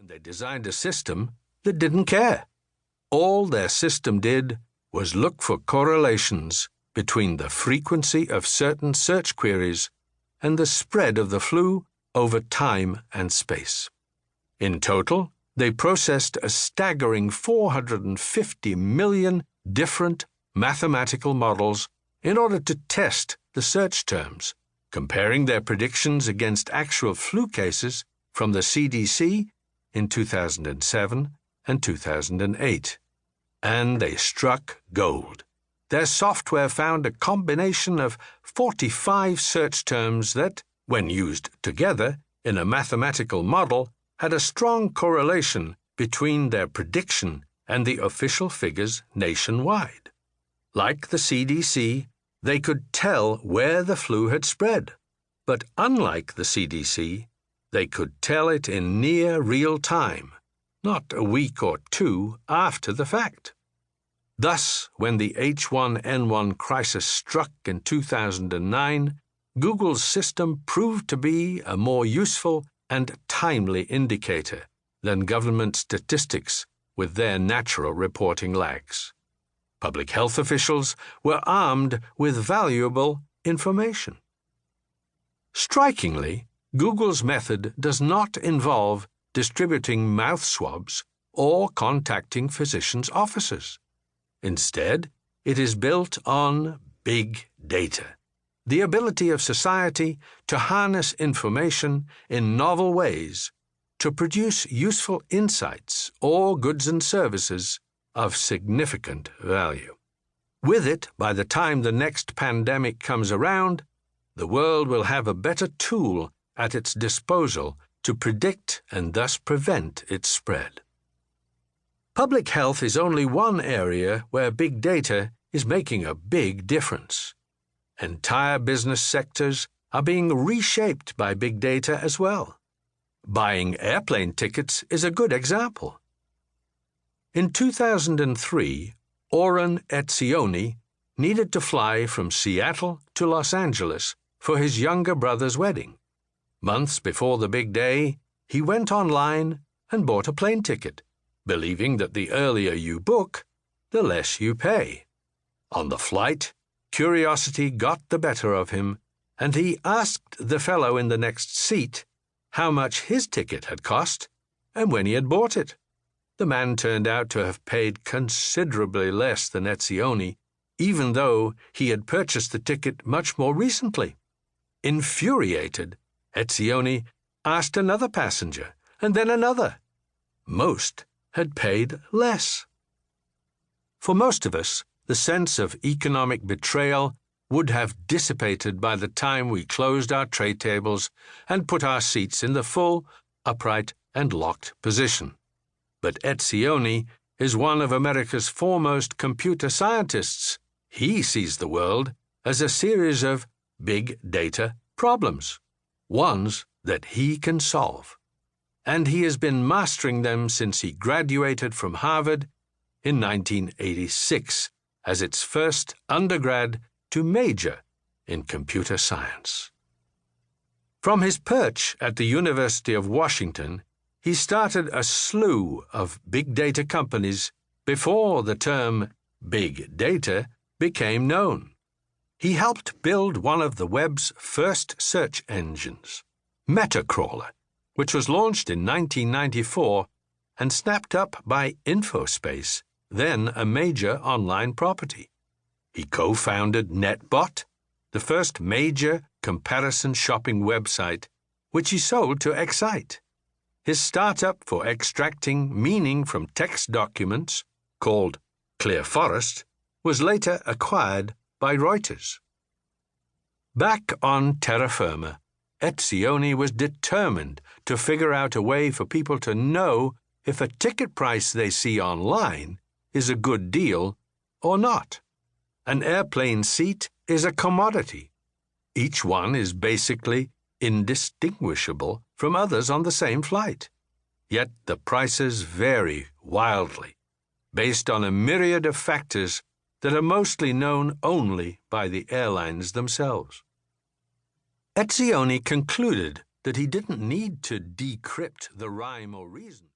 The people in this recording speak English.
And they designed a system that didn't care. All their system did was look for correlations between the frequency of certain search queries and the spread of the flu over time and space. In total, they processed a staggering 450 million different mathematical models in order to test the search terms, comparing their predictions against actual flu cases from the CDC in 2007 and 2008. And they struck gold. Their software found a combination of 45 search terms that, when used together in a mathematical model, had a strong correlation between their prediction and the official figures nationwide. Like the CDC, they could tell where the flu had spread, but unlike the CDC, they could tell it in near real time, not a week or two after the fact. Thus, when the H1N1 crisis struck in 2009, Google's system proved to be a more useful and timely indicator than government statistics with their natural reporting lags. Public health officials were armed with valuable information. Strikingly, Google's method does not involve distributing mouth swabs or contacting physicians' offices. Instead, it is built on big data, the ability of society to harness information in novel ways to produce useful insights or goods and services of significant value. With it, by the time the next pandemic comes around, the world will have a better tool at its disposal to predict and thus prevent its spread. Public health is only one area where big data is making a big difference. Entire business sectors are being reshaped by big data as well. Buying airplane tickets is a good example. In 2003, Oren Etzioni needed to fly from Seattle to Los Angeles for his younger brother's wedding. Months before the big day, he went online and bought a plane ticket, believing that the earlier you book, the less you pay. On the flight, curiosity got the better of him, and he asked the fellow in the next seat how much his ticket had cost and when he had bought it. The man turned out to have paid considerably less than Etzioni, even though he had purchased the ticket much more recently. Infuriated, Etzioni asked another passenger, and then another. Most had paid less. For most of us, the sense of economic betrayal would have dissipated by the time we closed our tray tables and put our seats in the full, upright, and locked position. But Etzioni is one of America's foremost computer scientists. He sees the world as a series of big data problems, ones that he can solve. And he has been mastering them since he graduated from Harvard in 1986 as its first undergrad to major in computer science. From his perch at the University of Washington, he started a slew of big data companies before the term big data became known. He helped build one of the web's first search engines, Metacrawler, which was launched in 1994 and snapped up by InfoSpace, then a major online property. He co-founded NetBot, the first major comparison shopping website, which he sold to Excite. His startup for extracting meaning from text documents, called Clear Forest, was later acquired by Reuters. Back on terra firma, Etzioni was determined to figure out a way for people to know if a ticket price they see online is a good deal or not. An airplane seat is a commodity. Each one is basically indistinguishable from others on the same flight. Yet the prices vary wildly, based on a myriad of factors that are mostly known only by the airlines themselves. Etzioni concluded that he didn't need to decrypt the rhyme or reason.